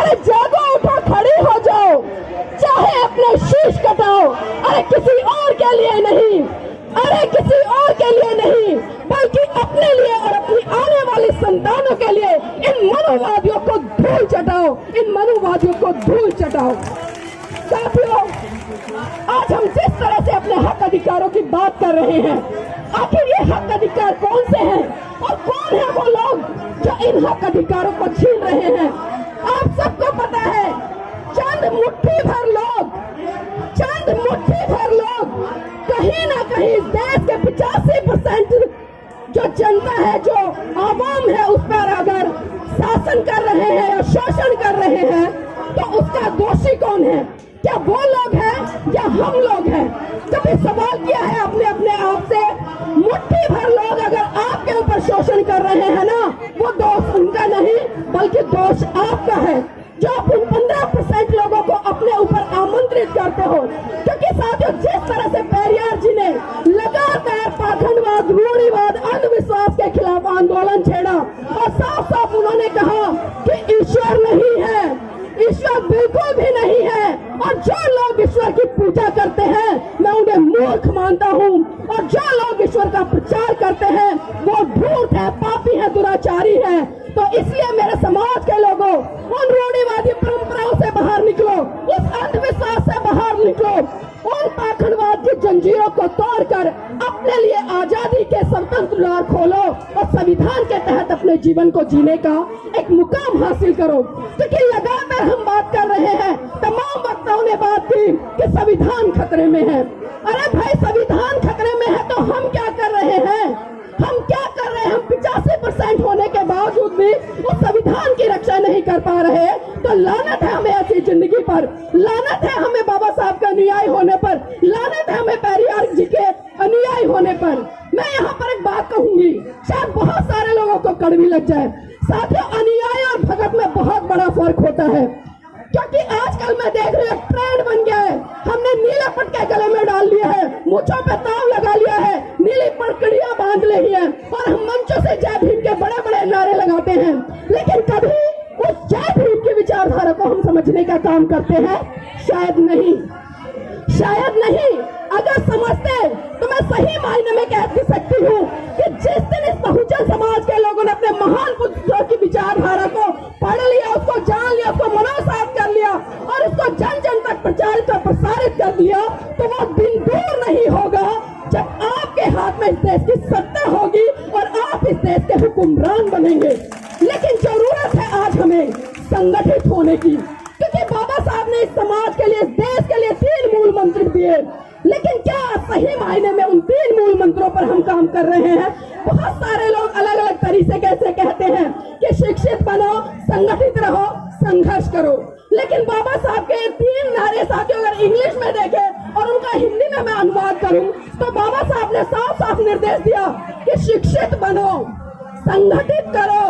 अरे जागो, उठो, खड़ी हो जाओ, चाहे अपने शीश कटाओ। अरे किसी और के लिए नहीं, अरे किसी और के लिए नहीं, बल्कि अपने लिए और अपनी आने वाली संतानों के लिए इन मनोवादियों को धूल चटाओ, इन मनोवादियों को धूल चटाओ। साथियों, आज हम जिस तरह से अपने हक अधिकारों की बात कर रहे हैं, आखिर ये हक अधिकार कौन से हैं और कौन है वो लोग जो इन हक अधिकारों को छीन रहे हैं? आप सबको पता है, चंद मुट्ठी भर लोग कहीं ना कहीं इस देश के 85% जो जनता है, जो आवाम है, उस पर अगर शासन कर रहे हैं या शोषण कर रहे हैं, तो उसका दोषी कौन है? क्या वो लोग हैं या हम लोग हैं? कभी सवाल किया है अपने अपने आप से? मुट्ठी भर लोग अगर आपके ऊपर शोषण कर रहे हैं ना, वो दोष उनका नहीं बल्कि दोष आपका है, जो आप उन 15% लोगों को अपने ऊपर आमंत्रित करते हो। क्योंकि साथियों, जिस तरह से पेरियार जी ने लगातार पाखंडवाद, रूढ़िवाद, अंधविश्वास के खिलाफ आंदोलन छेड़ा और साफ साफ उन्होंने कहा कि ईश्वर नहीं है, ईश्वर बिल्कुल भी नहीं है, और जो लोग ईश्वर की पूजा करते हैं मैं उन्हें मूर्ख मानता हूँ, और जो लोग ईश्वर का प्रचार करते हैं वो धूर्त है, पापी है, दुराचारी है। तो इसलिए मेरे समाज के लोगों, उन रूढ़िवादी परंपराओं से बाहर निकलो, उस अंधविश्वास से बाहर निकलो, उन पाखंडवाद की जंजीरों को तोड़कर अपने लिए आजादी के स्वतंत्र द्वार खोलो और संविधान के तहत अपने जीवन को जीने का एक मुकाम हासिल करो। क्योंकि लगातार हम बात कर रहे हैं, तमाम वक्ताओं ने बात की कि संविधान खतरे में है। अरे भाई, संविधान खतरे में है तो हम क्या कर रहे हैं? हम क्या कर रहे हैं? हम 85% होने के बावजूद भी उस संविधान की रक्षा नहीं कर पा रहे। तो लानत है हमें ऐसी जिंदगी पर, लानत है हमें बाबा साहब का अनुयायी होने पर, लानत है हमें पेरियार जी के अनुयायी होने पर। मैं यहाँ पर एक बात कहूंगी, शायद बहुत सारे लोगों को कड़वी लग जाए। साथियों, अनुयायी और भगत में बहुत बड़ा फर्क होता है, क्योंकि आजकल मैं देख रही हूँ ट्रेंड बन गया है। हमने नीले पटके गले में डाल लिया है, मूंछों पे ताव लगा लिया है, नीली पटकड़ियां बांध ली है और हम मंचों से जय भीम के बड़े बड़े नारे लगाते हैं। लेकिन कभी उस जय भीम की विचारधारा को हम समझने का काम करते हैं? शायद नहीं, शायद नहीं। अगर समझते तो मैं सही मायने में कह सकती हूँ कि जिस दिन इस बहुजन समाज के लोगों ने अपने महान पुरुषों की विचारधारा को पढ़ लिया, उसको जान लिया, उसको मनोसात कर लिया और उसको जन जन तक प्रचारित और प्रसारित कर दिया, तो वो दिन दूर नहीं होगा जब आपके हाथ में इस देश की सत्ता होगी और आप इस देश के हुक्मरान बनेंगे। लेकिन जरूरत है आज हमें संगठित होने की, क्योंकि बाबा साहब ने इस समाज के लिए, इस देश के लिए 3 मूल मंत्र दिए। लेकिन क्या सही मायने में उन 3 मूल मंत्रों पर हम काम कर रहे हैं? बहुत सारे लोग अलग अलग तरीके से कहते हैं कि शिक्षित बनो, संगठित रहो, संघर्ष करो। लेकिन बाबा साहब के 3 नारे साथियों अगर इंग्लिश में देखें और उनका हिंदी में मैं अनुवाद करूं, तो बाबा साहब ने साफ साफ निर्देश दिया कि शिक्षित बनो, संगठित करो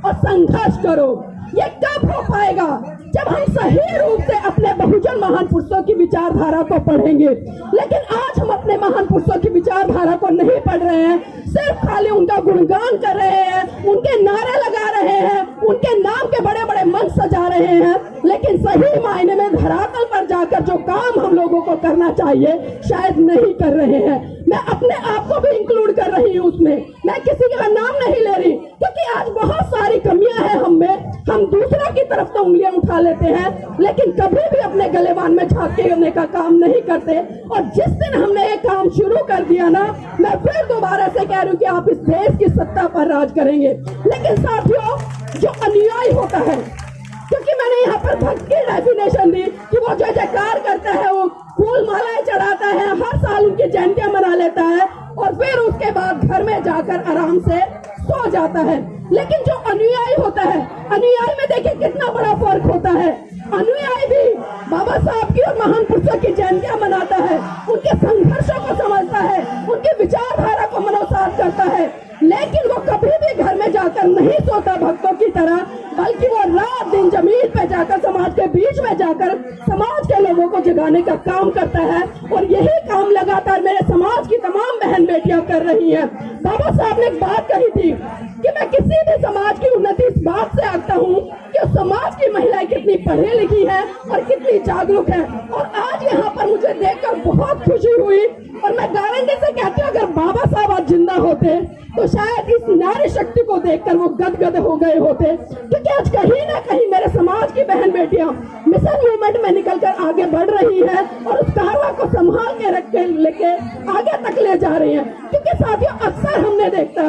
और संघर्ष करो। ये कब हो पाएगा? जब हम सही रूप से अपने बहुजन महान पुरुषों की विचारधारा को पढ़ेंगे। लेकिन आज हम अपने महान पुरुषों की विचारधारा को नहीं पढ़ रहे हैं, सिर्फ खाली उनका गुणगान कर रहे हैं, उनके नारे लगा रहे हैं, उनके नाम के बड़े बड़े मंच सजा रहे हैं। लेकिन सही मायने में धरातल पर जाकर जो काम हम लोगों को करना चाहिए शायद नहीं कर रहे हैं। मैं अपने आप को भी इंक्लूड कर रही हूँ उसमें, मैं किसी का नाम नहीं ले रही, क्योंकि आज बहुत सारी कमियां हैं हम में। हम दूसरों की तरफ तो उंगलियां उठा लेते हैं, लेकिन कभी भी अपने गलेबान में झांक के करने का काम नहीं करते। और जिस दिन हमने ये काम शुरू कर दिया ना, मैं फिर दोबारा से कह रही हूँ कि आप इस देश की सत्ता पर राज करेंगे। लेकिन साथियों, जो अनुयायी होता है, क्योंकि मैंने यहाँ पर भक्त की डेफिनेशन दी कि वो जो जयकार करता है, वो फूल मालाएं चढ़ाता है, हर साल उनकी जयंतियां मना लेता है और फिर उसके बाद घर में जाकर आराम से सो जाता है। लेकिन जो अनुयायी होता है, अनुयायी में देखिए कितना बड़ा फर्क होता है। अनुयायी भी बाबा साहब की और महान पुरुषों की जयंतियां मनाता है, उनके संघर्षों को समझता है, उनकी विचारधारा को मनोसात करता है, लेकिन वो कभी भी घर में जाकर नहीं सोता भक्तों की तरह, बल्कि वो रात दिन जमीन बीच पे जाकर, समाज के बीच में जाकर समाज के लोगों को जगाने का काम करता है। और यही काम लगातार मेरे समाज की तमाम बहन बेटियां कर रही हैं। बाबा साहब ने एक बात कही थी कि मैं किसी भी समाज की उन्नति इस बात से आंकता हूँ कि उस समाज की महिलाएं कितनी पढ़ी लिखी है और कितनी जागरूक है। और आज यहाँ पर मुझे देखकर बहुत खुशी हुई और मैं गारंटी से कहती हूँ अगर बाबा साहब आज जिंदा होते तो शायद इस नारी शक्ति को देखकर वो गदगद हो गए होते। क्योंकि आज कहीं ना कहीं मेरे समाज की बहन बेटियां मिशन मूवमेंट में निकलकर आगे बढ़ रही है और उस कारवा को संभाल के रख के लेके आगे तक ले जा रही है। क्योंकि साथियों अक्सर हमने देखा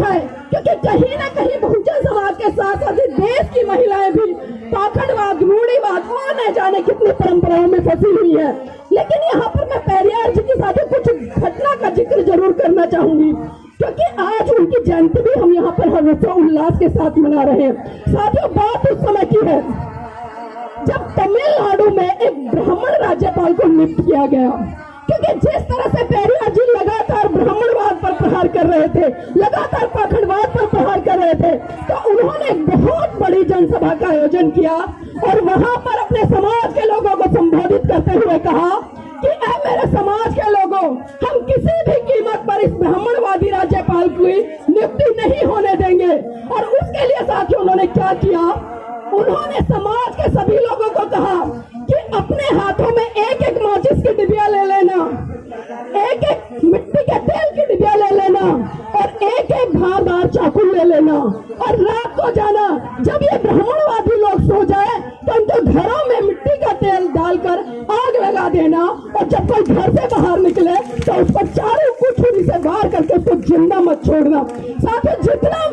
है क्योंकि कहीं ना कहीं बहुजन समाज के साथ साथ देश की महिलाएं भी पाखंडवाद, रूढ़िवाद और न जाने कितनी परंपराओं में फंसी हुई है। लेकिन यहाँ पर मैं पेरियार जी के साथ कुछ घटना का जिक्र जरूर करना चाहूंगी क्योंकि आज उनकी जयंती भी हम यहाँ पर हर्षोल्लास के साथ मना रहे हैं। साथियों बात उस समय की है जब तमिलनाडु में एक ब्राह्मण राज्यपाल को नियुक्त किया गया। क्योंकि जिस तरह से पेरियार जी लगातार ब्राह्मणवाद पर प्रहार कर रहे थे, लगातार पाखंडवाद पर प्रहार कर रहे थे, तो उन्होंने एक बहुत बड़ी जनसभा का आयोजन किया और वहां पर अपने समाज के लोगों को संबोधित करते हुए कहा कि ऐ मेरे समाज के लोगों, हम किसी भी कीमत पर इस ब्राह्मणवादी राज्यपाल की नियुक्ति नहीं होने देंगे। और उसके लिए साथियों उन्होंने क्या किया, उन्होंने समाज के सभी लोगों को कहा कि अपने हाथों में एक एक माचिस की डिबिया ले लेना, एक एक मिट्टी के तेल की डिबिया ले लेना और एक एक धारदार चाकू ले लेना और रात को जाना जब ये ब्राह्मणवादी लोग सो जाए तो इनके घरों में मिट्टी का तेल डालकर आग लगा देना और जब कोई घर से बाहर निकले तो उस पर चारों को छुरी से वार करके उसको जिंदा मत छोड़ना। साथ ही जितना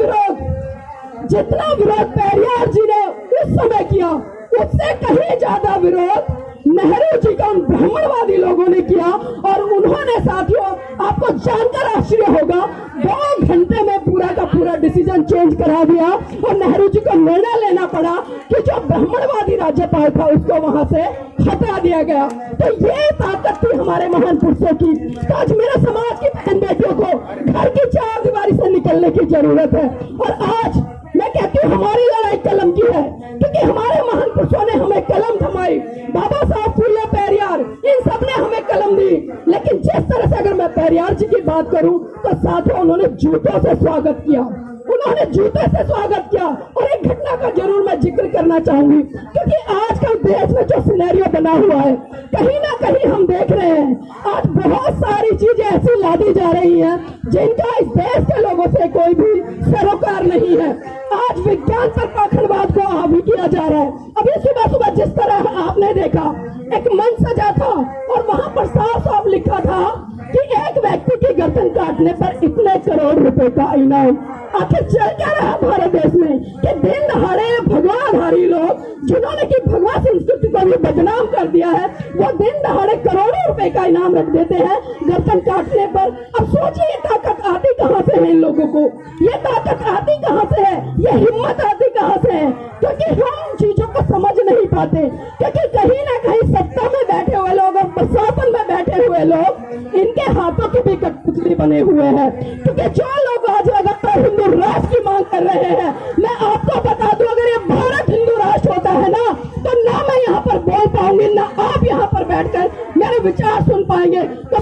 विरोध पेरियार जी ने उस समय किया उससे कहीं ज्यादा विरोध नेहरू जी का उन ब्राह्मणवादी लोगों ने किया। और उन्होंने साथियों आपको जानकर आश्चर्य होगा 2 घंटे में पूरा का पूरा डिसीजन चेंज करा दिया और नेहरू जी को निर्णय लेना पड़ा कि जो ब्राह्मणवादी राज्यपाल था उसको वहां से हटा दिया गया। तो ये ताकत थी हमारे महान पुरुषों की। तो आज मेरे समाज की बहन बेटियों को घर की 4 दीवारी से निकलने की जरूरत है। और आज मैं कहती हूँ हमारी लड़ाई कलम की है क्योंकि हमारे महान पुरुषों ने हमें कलम थमाई। बाबा साहब, फुले, पेरियार, इन सब ने हमें कलम दी। लेकिन जिस तरह से अगर मैं पेरियार जी की बात करूं तो साथियों उन्होंने जूतों से स्वागत किया, उन्होंने जूते से स्वागत किया। और एक घटना का जरूर मैं जिक्र करना चाहूंगी क्योंकि आजकल देश में जो सिनेरियो बना हुआ है कहीं ना कहीं हम देख रहे हैं आज बहुत सारी चीजें ऐसी लादी जा रही हैं जिनका इस देश के लोगों से कोई भी सरोकार नहीं है। आज विज्ञान पर पाखंडवाद को हावी किया जा रहा है। अभी सुबह सुबह जिस तरह आपने देखा एक मंच सजा था और वहां पर साफ साफ लिखा था कि एक व्यक्ति की गर्दन काटने पर इतने करोड़ रुपए का इनाम। आखिर चल क्या रहा भारत देश में कि दिन दहाड़े भगवाधारी लोग जिन्होंने की भगवा संस्कृति को भी बदनाम कर दिया है वो दिन दहाड़े करोड़ों रुपए का इनाम रख देते हैं गर्दन काटने पर। अब सोचिए ये ताकत आती कहां से है इन लोगों को, ये ताकत आती कहां से है, ये हिम्मत आती कहां से है? क्योंकि हम चीजों को समझ नहीं पाते क्योंकि कहीं ना कहीं सत्ता में बैठे हुए लोग और प्रशासन में बैठे हुए लोग इनके हाथों की भी कठपुतली बने हुए हैं। क्योंकि जो लोग आज लगातार हिंदू राष्ट्र की मांग कर रहे हैं, मैं आपको बता दूं अगर ये भारत हिंदू राष्ट्र होता है ना तो ना मैं यहाँ पर बोल पाऊंगी ना आप यहाँ पर बैठकर मेरे विचार सुन पाएंगे। तो